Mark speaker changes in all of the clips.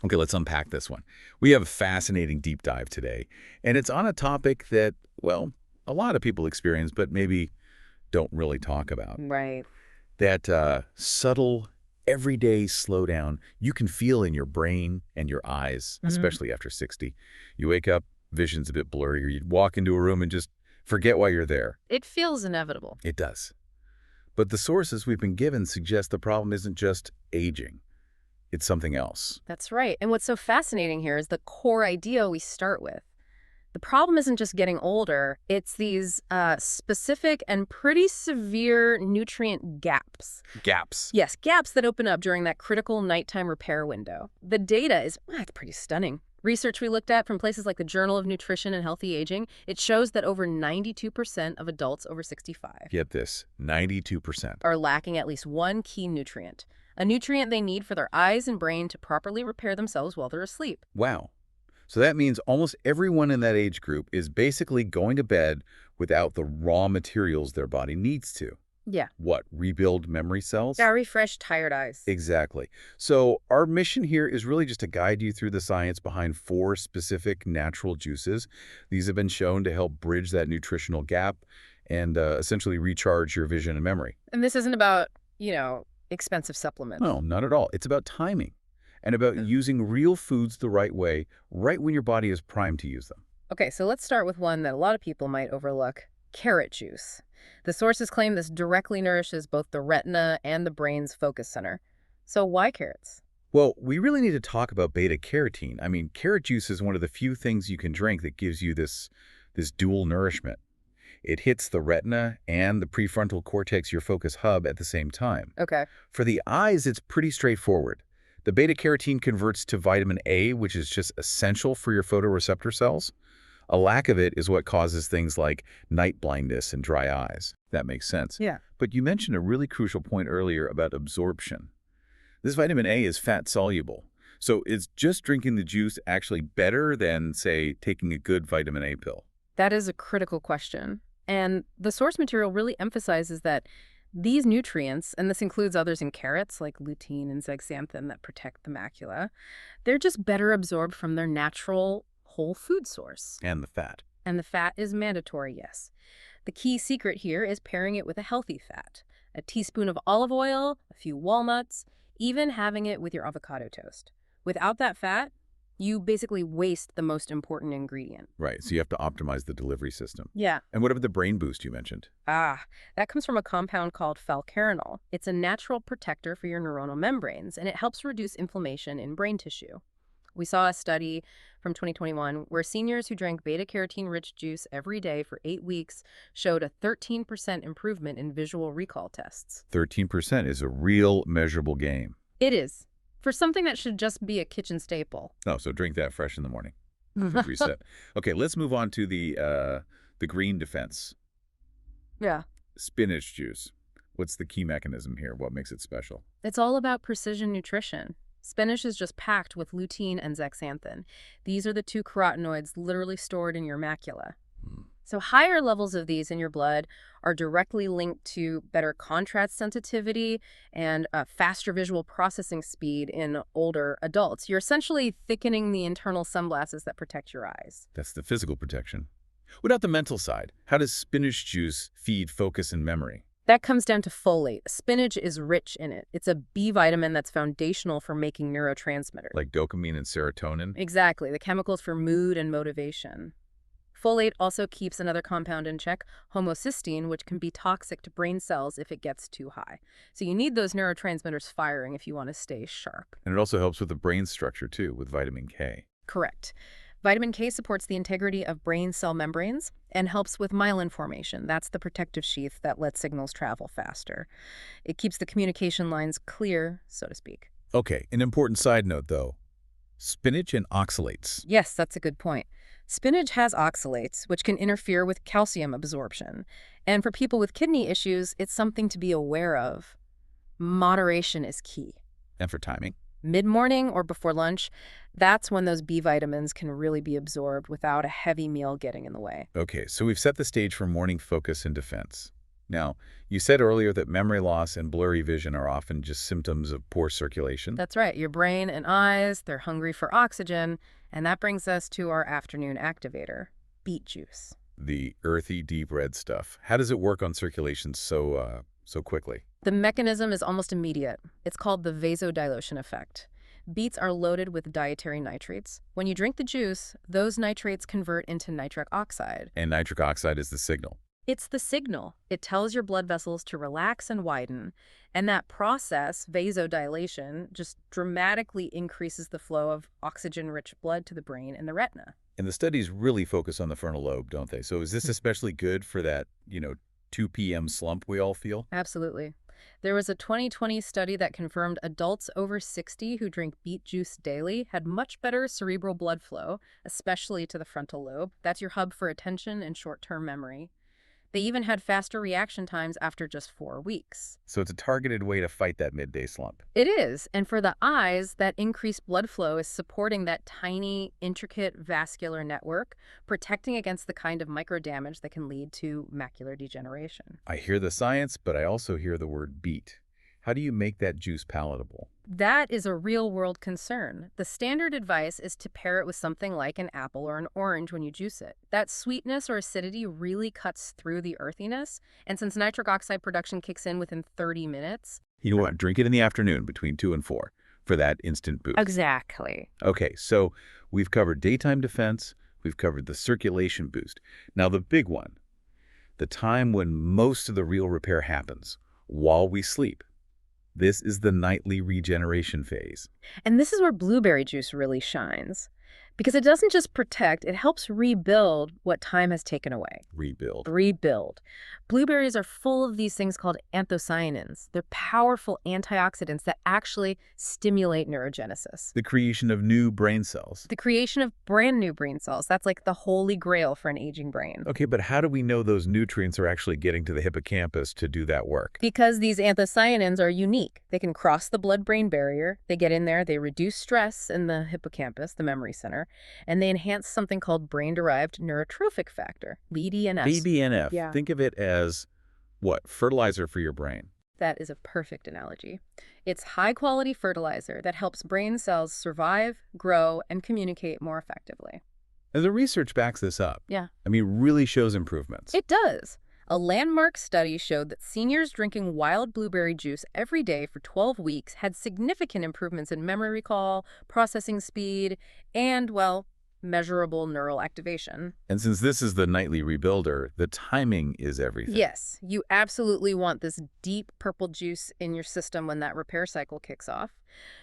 Speaker 1: Okay, let's unpack this one. We have a fascinating deep dive today, and it's on a topic that, well, a lot of people experience, but maybe don't really talk about.
Speaker 2: Right.
Speaker 1: That subtle, everyday slowdown you can feel in your brain and your eyes,
Speaker 2: Mhm.
Speaker 1: especially after 60. You wake up, vision's a bit blurry, or you'd walk into a room and just forget why you're there.
Speaker 2: It feels inevitable.
Speaker 1: It does. But the sources we've been given suggest the problem isn't just aging. It's something else.
Speaker 2: That's right. And what's so fascinating here is the core idea we start with. The problem isn't just getting older, it's these specific and pretty severe nutrient gaps.
Speaker 1: Gaps.
Speaker 2: Yes, gaps that open up during that critical nighttime repair window. The data is it's pretty stunning. Research we looked at from places like the Journal of Nutrition and Healthy Aging, it shows that over 92% of adults over 65
Speaker 1: Get this, 92%.
Speaker 2: are lacking at least one key nutrient, a nutrient they need for their eyes and brain to properly repair themselves while they're asleep.
Speaker 1: Wow. So that means almost everyone in that age group is basically going to bed without the raw materials their body needs to.
Speaker 2: Yeah.
Speaker 1: What, rebuild memory cells?
Speaker 2: Very fresh, tired eyes.
Speaker 1: Exactly. So our mission here is really just to guide you through the science behind 4 specific natural juices. These have been shown to help bridge that nutritional gap and essentially recharge your vision and memory.
Speaker 2: And this isn't about, expensive supplements.
Speaker 1: No, not at all. It's about timing and about
Speaker 2: Yeah.
Speaker 1: using real foods the right way, right when your body is primed to use them.
Speaker 2: Okay, so let's start with one that a lot of people might overlook, carrot juice. The sources claim this directly nourishes both the retina and the brain's focus center. So why carrots?
Speaker 1: Well, we really need to talk about beta-carotene. I mean, carrot juice is one of the few things you can drink that gives you this dual nourishment. It hits the retina and the prefrontal cortex, your focus hub, at the same time.
Speaker 2: Okay.
Speaker 1: For the eyes, it's pretty straightforward. The beta-carotene converts to vitamin A, which is just essential for your photoreceptor cells. A lack of it is what causes things like night blindness and dry eyes. That makes sense.
Speaker 2: Yeah.
Speaker 1: But you mentioned a really crucial point earlier about absorption. This vitamin A is fat-soluble. So is just drinking the juice actually better than, say, taking a good vitamin A pill?
Speaker 2: That is a critical question. And the source material really emphasizes that these nutrients, and this includes others in carrots like lutein and zeaxanthin that protect the macula, they're just better absorbed from their natural whole food source.
Speaker 1: And the fat.
Speaker 2: And the fat is mandatory, yes. The key secret here is pairing it with a healthy fat. A teaspoon of olive oil, a few walnuts, even having it with your avocado toast. Without that fat, you basically waste the most important ingredient.
Speaker 1: Right, so you have to optimize the delivery system.
Speaker 2: Yeah.
Speaker 1: And what about the brain boost you mentioned?
Speaker 2: That comes from a compound called falcarinol. It's a natural protector for your neuronal membranes, and it helps reduce inflammation in brain tissue. We saw a study from 2021 where seniors who drank beta-carotene-rich juice every day for 8 weeks showed a 13% improvement in visual recall tests.
Speaker 1: 13% is a real measurable gain.
Speaker 2: It is. For something that should just be a kitchen staple.
Speaker 1: Oh, so drink that fresh in the morning. Good reset. Okay, let's move on to the green defense.
Speaker 2: Yeah.
Speaker 1: Spinach juice. What's the key mechanism here? What makes it special?
Speaker 2: It's all about precision nutrition. Spinach is just packed with lutein and zeaxanthin. These are the 2 carotenoids literally stored in your macula.
Speaker 1: Hmm.
Speaker 2: So higher levels of these in your blood are directly linked to better contrast sensitivity and faster visual processing speed in older adults. You're essentially thickening the internal sunglasses that protect your eyes.
Speaker 1: That's the physical protection. What about the mental side? How does spinach juice feed focus and memory?
Speaker 2: That comes down to folate. Spinach is rich in it. It's a B vitamin that's foundational for making neurotransmitters.
Speaker 1: Like dopamine and serotonin?
Speaker 2: Exactly, the chemicals for mood and motivation. Folate also keeps another compound in check, homocysteine, which can be toxic to brain cells if it gets too high. So you need those neurotransmitters firing if you want to stay sharp.
Speaker 1: And it also helps with the brain structure, too, with vitamin K.
Speaker 2: Correct. Vitamin K supports the integrity of brain cell membranes and helps with myelin formation. That's the protective sheath that lets signals travel faster. It keeps the communication lines clear, so to speak.
Speaker 1: Okay, an important side note, though. Spinach and oxalates.
Speaker 2: Yes, that's a good point. Spinach has oxalates, which can interfere with calcium absorption. And for people with kidney issues, it's something to be aware of. Moderation is key.
Speaker 1: And for timing?
Speaker 2: Mid-morning or before lunch, that's when those B vitamins can really be absorbed without a heavy meal getting in the way.
Speaker 1: Okay, so we've set the stage for morning focus and defense. Now, you said earlier that memory loss and blurry vision are often just symptoms of poor circulation.
Speaker 2: That's right. Your brain and eyes, they're hungry for oxygen, and that brings us to our afternoon activator, beet juice.
Speaker 1: The earthy, deep red stuff. How does it work on circulation so quickly?
Speaker 2: The mechanism is almost immediate. It's called the vasodilation effect. Beets are loaded with dietary nitrates. When you drink the juice, those nitrates convert into nitric oxide.
Speaker 1: And nitric oxide is the signal.
Speaker 2: It's the signal. It tells your blood vessels to relax and widen. And that process, vasodilation, just dramatically increases the flow of oxygen-rich blood to the brain and the retina.
Speaker 1: And the studies really focus on the frontal lobe, don't they? So is this especially good for that, 2 p.m. slump we all feel?
Speaker 2: Absolutely. There was a 2020 study that confirmed adults over 60 who drink beet juice daily had much better cerebral blood flow, especially to the frontal lobe. That's your hub for attention and short-term memory. They even had faster reaction times after just 4 weeks.
Speaker 1: So it's a targeted way to fight that midday slump.
Speaker 2: It is, and for the eyes, that increased blood flow is supporting that tiny, intricate vascular network, protecting against the kind of microdamage that can lead to macular degeneration.
Speaker 1: I hear the science, but I also hear the word beet. How do you make that juice palatable?
Speaker 2: That is a real-world concern. The standard advice is to pair it with something like an apple or an orange when you juice it. That sweetness or acidity really cuts through the earthiness, and since nitric oxide production kicks in within 30 minutes...
Speaker 1: You know what? Drink it in the afternoon between 2 and 4 for that instant boost.
Speaker 2: Exactly.
Speaker 1: Okay, so we've covered daytime defense, we've covered the circulation boost. Now the big one, the time when most of the real repair happens, while we sleep. This is the nightly regeneration phase.
Speaker 2: And this is where blueberry juice really shines. Because it doesn't just protect, it helps rebuild what time has taken away. Rebuild. Blueberries are full of these things called anthocyanins. They're powerful antioxidants that actually stimulate neurogenesis.
Speaker 1: The creation of new brain cells.
Speaker 2: The creation of brand new brain cells. That's like the holy grail for an aging brain.
Speaker 1: Okay, but how do we know those nutrients are actually getting to the hippocampus to do that work?
Speaker 2: Because these anthocyanins are unique. They can cross the blood-brain barrier. They get in there, they reduce stress in the hippocampus, the memory center, and they enhance something called brain-derived neurotrophic factor, BDNF.
Speaker 1: BDNF.
Speaker 2: Yeah.
Speaker 1: Think of it as, what, fertilizer for your brain.
Speaker 2: That is a perfect analogy. It's high-quality fertilizer that helps brain cells survive, grow, and communicate more effectively.
Speaker 1: And the research backs this up.
Speaker 2: Yeah.
Speaker 1: I mean, really shows improvements.
Speaker 2: It does. A landmark study showed that seniors drinking wild blueberry juice every day for 12 weeks had significant improvements in memory recall, processing speed, and, well, measurable neural activation.
Speaker 1: And since this is the nightly rebuilder, the timing is everything.
Speaker 2: Yes, you absolutely want this deep purple juice in your system when that repair cycle kicks off.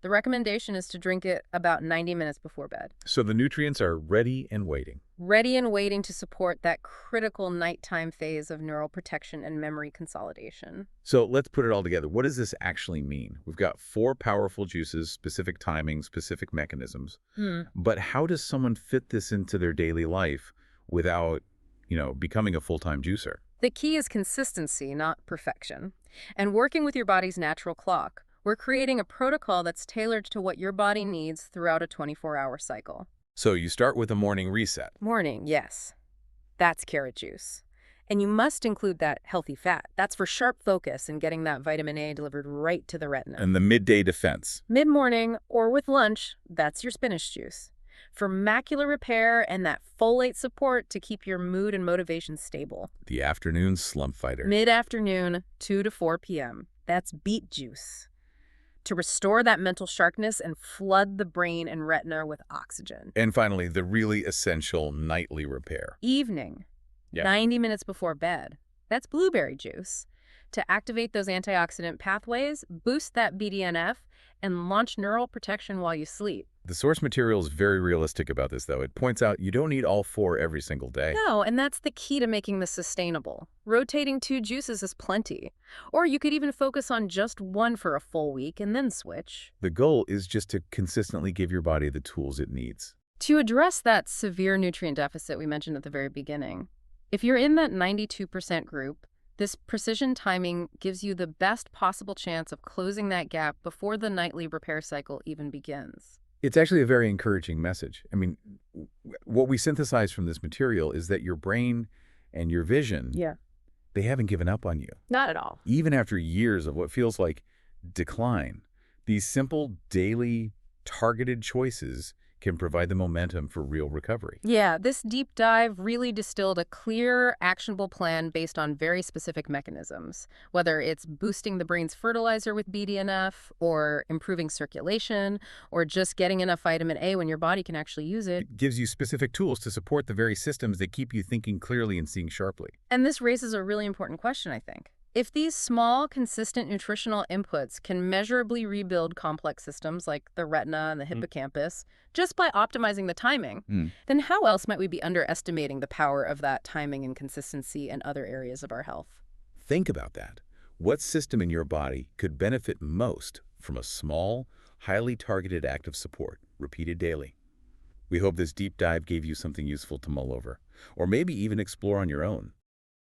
Speaker 2: The recommendation is to drink it about 90 minutes before bed.
Speaker 1: So the nutrients are ready and waiting.
Speaker 2: Ready and waiting to support that critical nighttime phase of neural protection and memory consolidation.
Speaker 1: So let's put it all together. What does this actually mean? We've got 4 powerful juices, specific timing, specific mechanisms. But how does someone fit this into their daily life without, becoming a full-time juicer?
Speaker 2: The key is consistency, not perfection. And working with your body's natural clock. We're creating a protocol that's tailored to what your body needs throughout a 24-hour cycle.
Speaker 1: So you start with a morning reset.
Speaker 2: Morning, yes. That's carrot juice. And you must include that healthy fat. That's for sharp focus and getting that vitamin A delivered right to the retina.
Speaker 1: And the midday defense.
Speaker 2: Mid-morning or with lunch, that's your spinach juice. For macular repair and that folate support to keep your mood and motivation stable.
Speaker 1: The afternoon slump fighter.
Speaker 2: Mid-afternoon, 2 to 4 p.m. That's beet juice. To restore that mental sharpness and flood the brain and retina with oxygen.
Speaker 1: And finally, the really essential nightly repair.
Speaker 2: Evening,
Speaker 1: Yeah.
Speaker 2: 90 minutes before bed. That's blueberry juice. To activate those antioxidant pathways, boost that BDNF, and launch neural protection while you sleep.
Speaker 1: The source material is very realistic about this, though. It points out you don't need all 4 every single day.
Speaker 2: No, and that's the key to making this sustainable. Rotating 2 juices is plenty. Or you could even focus on just one for a full week and then switch.
Speaker 1: The goal is just to consistently give your body the tools it needs.
Speaker 2: To address that severe nutrient deficit we mentioned at the very beginning, if you're in that 92% group, this precision timing gives you the best possible chance of closing that gap before the nightly repair cycle even begins.
Speaker 1: It's actually a very encouraging message. I mean, what we synthesize from this material is that your brain and your vision They haven't given up on you.
Speaker 2: Not at all.
Speaker 1: Even after years of what feels like decline, these simple, daily, targeted choices can provide the momentum for real recovery.
Speaker 2: Yeah, this deep dive really distilled a clear, actionable plan based on very specific mechanisms, whether it's boosting the brain's fertilizer with BDNF, or improving circulation, or just getting enough vitamin A when your body can actually use it.
Speaker 1: It gives you specific tools to support the very systems that keep you thinking clearly and seeing sharply.
Speaker 2: And this raises a really important question, I think. If these small, consistent nutritional inputs can measurably rebuild complex systems like the retina and the hippocampus just by optimizing the timing, then how else might we be underestimating the power of that timing and consistency in other areas of our health?
Speaker 1: Think about that. What system in your body could benefit most from a small, highly targeted act of support, repeated daily? We hope this deep dive gave you something useful to mull over, or maybe even explore on your own.